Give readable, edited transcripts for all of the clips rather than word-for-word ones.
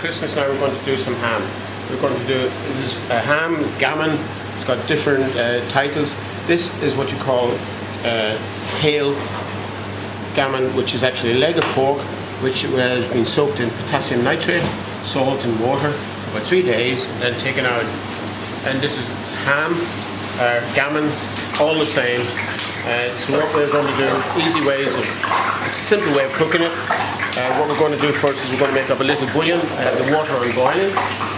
Christmas now we're going to do some ham. We're going to do, this is a ham, gammon, it's got different titles. This is what you call hale gammon, which is actually a leg of pork, which has been soaked in potassium nitrate, salt and water for 3 days, and then taken out. And this is ham, gammon, all the same. So what we're going to do, easy ways, it's a simple way of cooking it. What we're going to do first is we're going to make up a little bouillon, the water on boiling.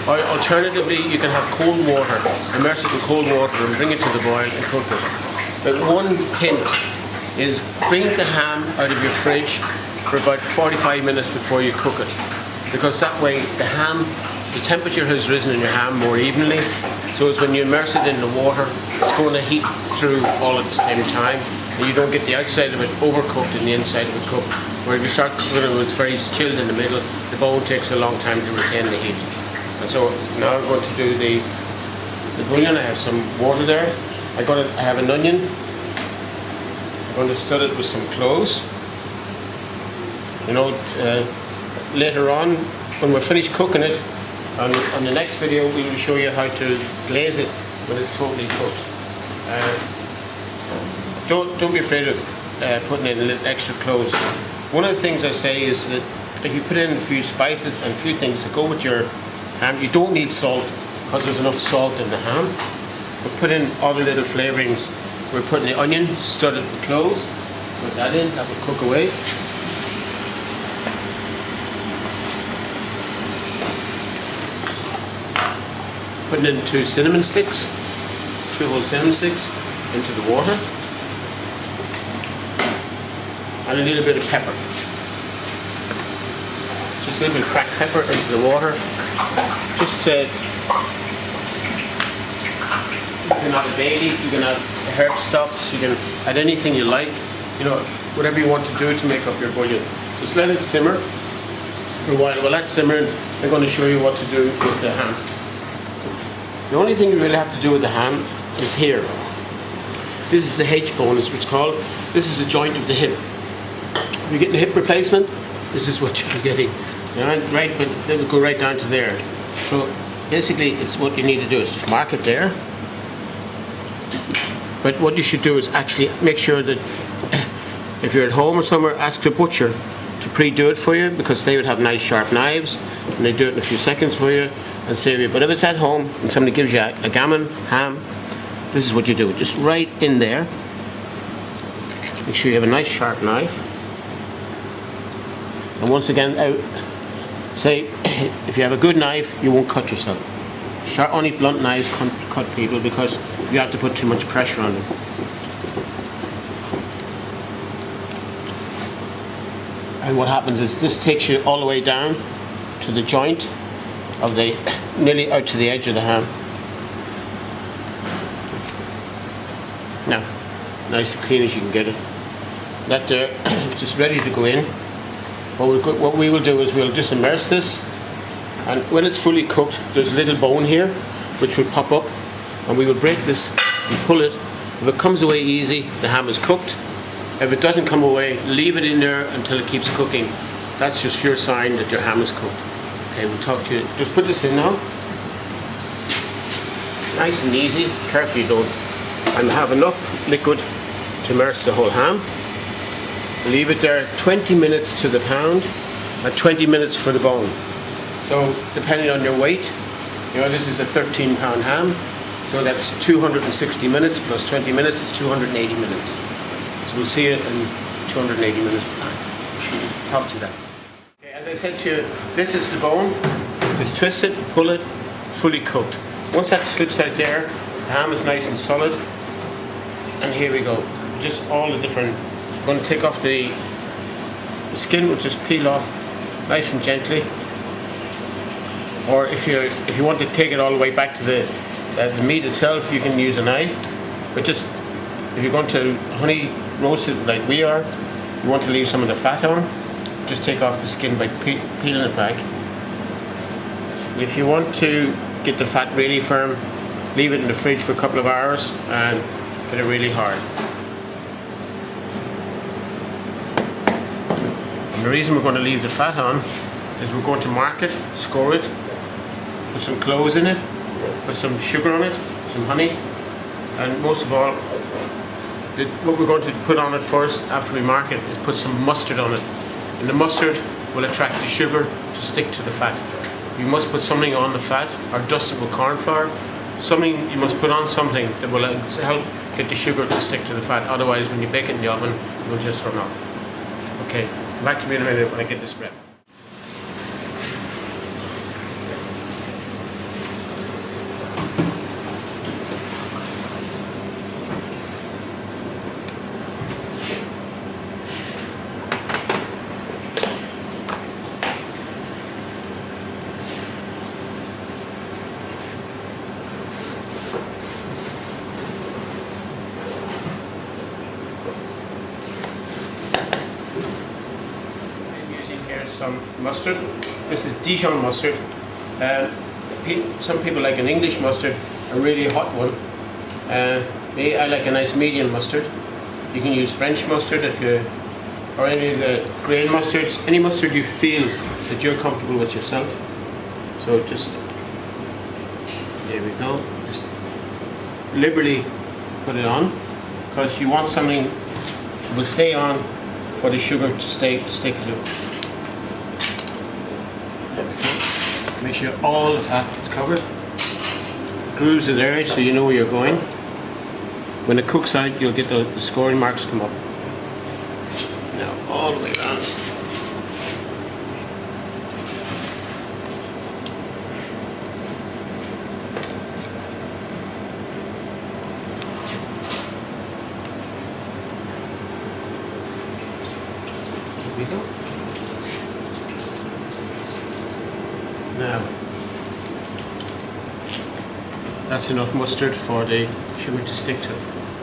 Or alternatively, you can have cold water, immerse it in cold water and bring it to the boil and cook it. But one hint is bring the ham out of your fridge for about 45 minutes before you cook it. Because that way the ham, the temperature has risen in your ham more evenly. So it's when you immerse it in the water, it's going to heat through all at the same time, and you don't get the outside of it overcooked and the inside of it cooked. Where if you start cooking it, it's very chilled in the middle, the bone takes a long time to retain the heat. And so now I'm going to do the bouillon. I have some water there. I have an onion. I'm going to stud it with some cloves. You know, later on, when we're finished cooking it, on the next video we will show you how to glaze it when it's totally cooked. Don't be afraid of putting in a little extra cloves. One of the things I say is that if you put in a few spices and a few things that go with your ham, you don't need salt because there's enough salt in the ham. But put in other little flavourings. We're putting the onion, stud it with cloves, put that in, that will cook away. Putting in 2 cinnamon sticks, 2 whole cinnamon sticks into the water, and a little bit of pepper. Just a little bit of cracked pepper into the water. Just you can add a bay leaf, you can add herb stocks, you can add anything you like, you know, whatever you want to do to make up your bouillon. Just let it simmer for a while. While that's simmering, I'm going to show you what to do with the ham. The only thing you really have to do with the ham is here. This is the H-bone, as it's called. This is the joint of the hip. If you're getting a hip replacement, this is what you're getting. You know, right, but they would go right down to there. So basically, it's what you need to do is just mark it there. But what you should do is actually make sure that if you're at home or somewhere, ask the butcher to pre-do it for you, because they would have nice sharp knives and they do it in a few seconds for you and save you. But if it's at home and somebody gives you a gammon, ham, this is what you do. Just right in there. Make sure you have a nice sharp knife. And once again, say if you have a good knife, you won't cut yourself. Only blunt knives cut people because you have to put too much pressure on them. And what happens is this takes you all the way down to the joint of the, nearly out to the edge of the ham. Now, nice and clean as you can get it. That there, just ready to go in. What we will do is we'll just immerse this, and when it's fully cooked, there's a little bone here which will pop up, and we will break this and pull it. If it comes away easy, the ham is cooked. If it doesn't come away, leave it in there until it keeps cooking. That's just your sign that your ham is cooked. Okay, we'll talk to you. Just put this in now. Nice and easy. Carefully done. And have enough liquid to immerse the whole ham. Leave it there 20 minutes to the pound and 20 minutes for the bone. So depending on your weight, you know, this is a 13-pound ham, so that's 260 minutes plus 20 minutes is 280 minutes. So we'll see it in 280 minutes time. Talk to that. Okay, as I said to you, this is the bone. Just twist it, pull it, fully cooked. Once that slips out there, the ham is nice and solid. And here we go. Just all the different. I'm going to take off the skin, will just peel off nice and gently. Or if you want to take it all the way back to the meat itself, you can use a knife. But just if you're going to honey roast it like we are, you want to leave some of the fat on, just take off the skin by peeling it back. If you want to get the fat really firm, leave it in the fridge for a couple of hours and get it really hard. And the reason we're going to leave the fat on is we're going to mark it, score it, put some cloves in it, put some sugar on it, some honey, and most of all, what we're going to put on it first after we mark it is put some mustard on it. And the mustard will attract the sugar to stick to the fat. You must put something on the fat or dust it with corn flour. You must put on something that will help get the sugar to stick to the fat. Otherwise, when you bake it in the oven, it will just run off. Okay, back to me in a minute when I get this ready. Some mustard. This is Dijon mustard. Some people like an English mustard, a really hot one. I like a nice medium mustard. You can use French mustard or any of the grain mustards. Any mustard you feel that you're comfortable with yourself. So just, there we go. Just liberally put it on, because you want something that will stay on for the sugar to stick to. Make sure all the fat is covered. Grooves are there so you know where you're going. When it cooks out, you'll get the scoring marks come up. Now all the way around. Here we go. Now, that's enough mustard for the sugar to stick to.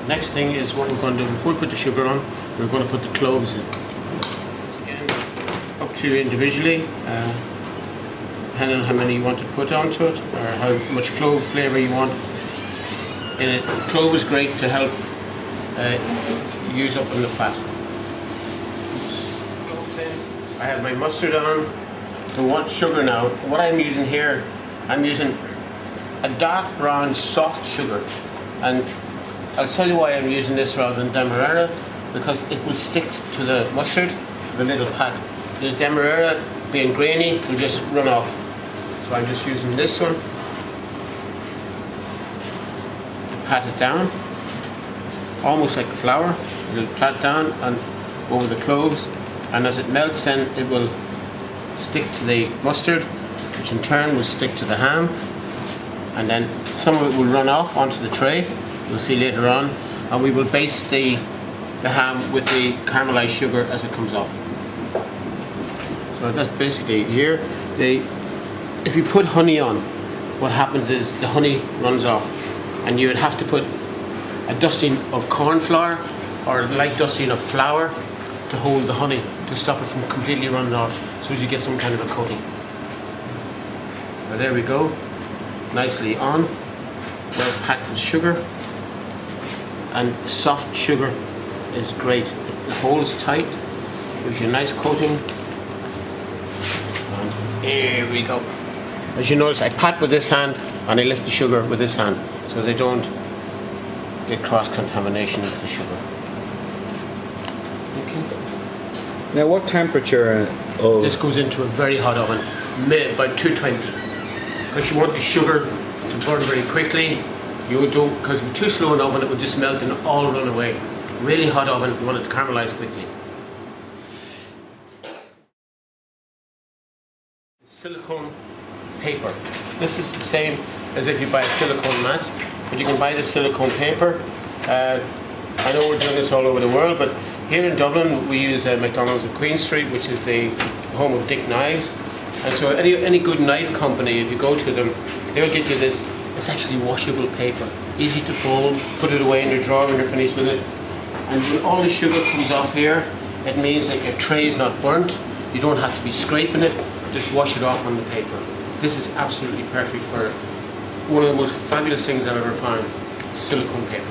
Next thing is what we're going to do before we put the sugar on, we're going to put the cloves in. Once again, up to you individually, depending on how many you want to put onto it or how much clove flavour you want in it. Clove is great to help use up in the fat. I have my mustard on. We want sugar now. What I'm using here, I'm using a dark brown soft sugar, and I'll tell you why I'm using this rather than demerara, because it will stick to the mustard, the little pat. The demerara, being grainy, will just run off. So I'm just using this one to pat it down, almost like flour. It'll pat down and over the cloves, and as it melts then it will stick to the mustard, which in turn will stick to the ham, and then some of it will run off onto the tray, you'll see later on, and we will baste the ham with the caramelized sugar as it comes off. So that's basically here. If you put honey on, what happens is the honey runs off, and you would have to put a dusting of corn flour or a light dusting of flour to hold the honey, to stop it from completely running off, so as you get some kind of a coating. Well, there we go, nicely on, well packed with sugar, and soft sugar is great. It holds tight, gives you a nice coating, and here we go. As you notice, I pat with this hand and I lift the sugar with this hand, so they don't get cross-contamination with the sugar. Now, what temperature of... This goes into a very hot oven, about 220. Because you want the sugar to burn very quickly. You don't, because if you're too slow in the oven, it will just melt and all run away. Really hot oven, you want it to caramelize quickly. Silicone paper. This is the same as if you buy a silicone mat, but you can buy the silicone paper. I know we're doing this all over the world, but here in Dublin we use McDonald's at Queen Street, which is the home of Dick Knives. And so any good knife company, if you go to them, they'll get you this. It's actually washable paper, easy to fold, put it away in your drawer when you're finished with it. And when all the sugar comes off here, it means that your tray is not burnt. You don't have to be scraping it, just wash it off on the paper. This is absolutely perfect for one of the most fabulous things I've ever found, silicone paper.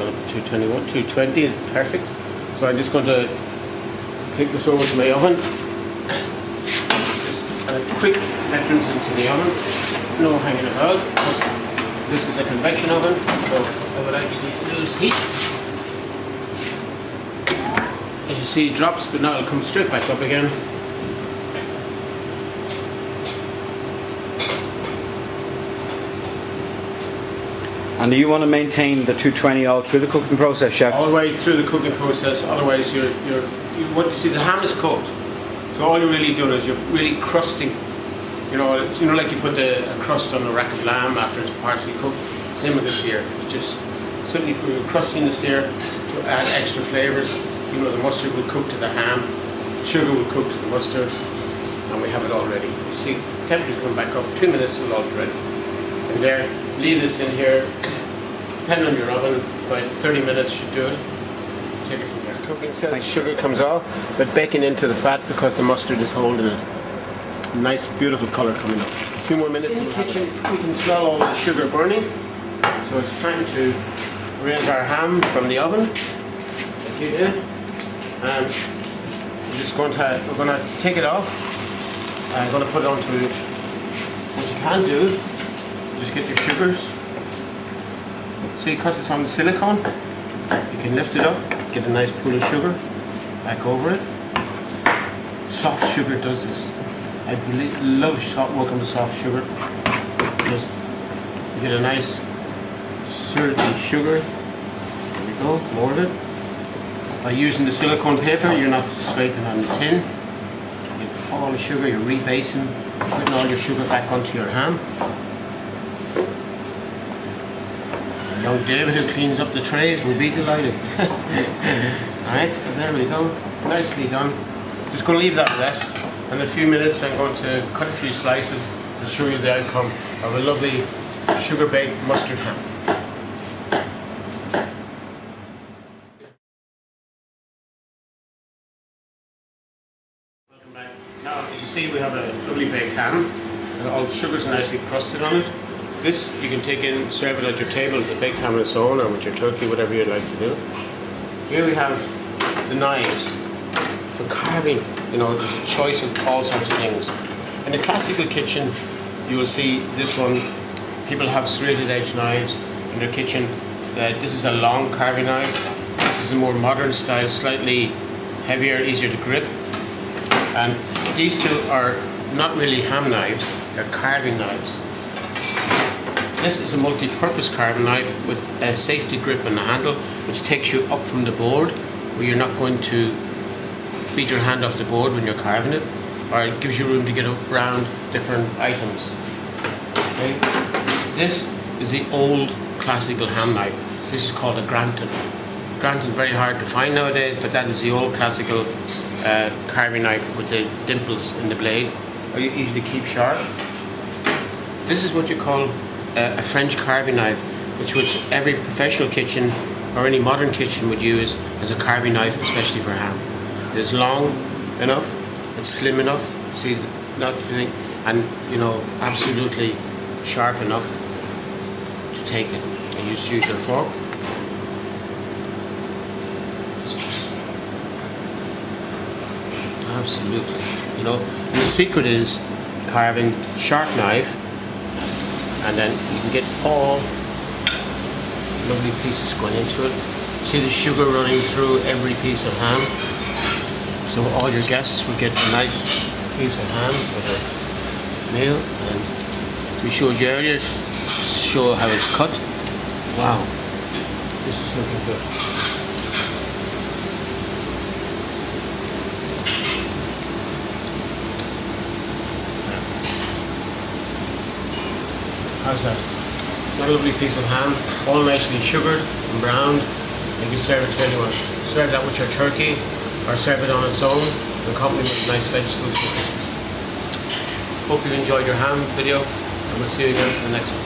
going to 221, 220 is perfect. So I'm just going to take this over to my oven. Just a quick entrance into the oven. No hanging about. This is a convection oven, so I would actually lose heat. As you see, it drops, but now it'll come straight back up again. And do you want to maintain the 220 all through the cooking process, chef? All the way through the cooking process. Otherwise, what you see, the ham is cooked. So all you're really doing is you're really crusting. You know, like you put a crust on a rack of lamb after it's partially cooked. Same with this here. You just simply put your crustiness here to add extra flavors. You know, the mustard will cook to the ham, sugar will cook to the mustard, and we have it all ready. You see, temperature's coming back up. 2 minutes, it'll all be ready. And there, leave this in here. Depending on your oven, about 30 minutes should do it. Take it from there. Cooking says sugar comes off, but baking into the fat because the mustard is holding it. Nice, beautiful colour coming up. 2 more minutes in the kitchen. We can smell all the sugar burning. So it's time to raise our ham from the oven. Like you did. And we're going to take it off. I'm going to put it onto, what you can do, just get your sugars. See, because it's on the silicone, you can lift it up, get a nice pool of sugar, back over it. Soft sugar does this. I love working with soft sugar. Just you get a nice syrupy sugar. There we go, more of it. By using the silicone paper, you're not scraping on the tin. You get all the sugar, you're rebasing, putting all your sugar back onto your ham. Young David, who cleans up the trays, will be delighted. Alright, so there we go. Nicely done. Just going to leave that rest. In a few minutes I'm going to cut a few slices to show you the outcome of a lovely sugar-baked mustard ham. Welcome back. Now, as you see, we have a lovely baked ham, and all the sugar's nicely crusted on it. This you can take in, serve it at your table as a baked ham on its own, or with your turkey, whatever you'd like to do. Here we have the knives for carving. You know, there's a choice of all sorts of things. In a classical kitchen, you will see this one. People have serrated edge knives in their kitchen. This is a long carving knife. This is a more modern style, slightly heavier, easier to grip. And these two are not really ham knives, they're carving knives. This is a multi-purpose carving knife with a safety grip on the handle, which takes you up from the board, where you're not going to beat your hand off the board when you're carving it, or it gives you room to get around different items. Okay. This is the old classical ham knife. This is called a Granton. Granton is very hard to find nowadays, but that is the old classical carving knife with the dimples in the blade, easy to keep sharp. This is what you call a French carving knife, which every professional kitchen or any modern kitchen would use as a carving knife, especially for ham. It's long enough, it's slim enough, see, not and you know, absolutely sharp enough to take it. And you just use your fork. Absolutely, you know. And the secret is carving sharp knife, and then you can get all lovely pieces going into it. See the sugar running through every piece of ham. So all your guests will get a nice piece of ham with a meal. And we showed you earlier, show how it's cut. Wow, this is looking good. How's that? A lovely piece of ham, all nicely sugared and browned. You can serve it to anyone. Serve that with your turkey, or serve it on its own and complement with nice vegetables for Christmas. Hope you enjoyed your ham video, and we'll see you again for the next one.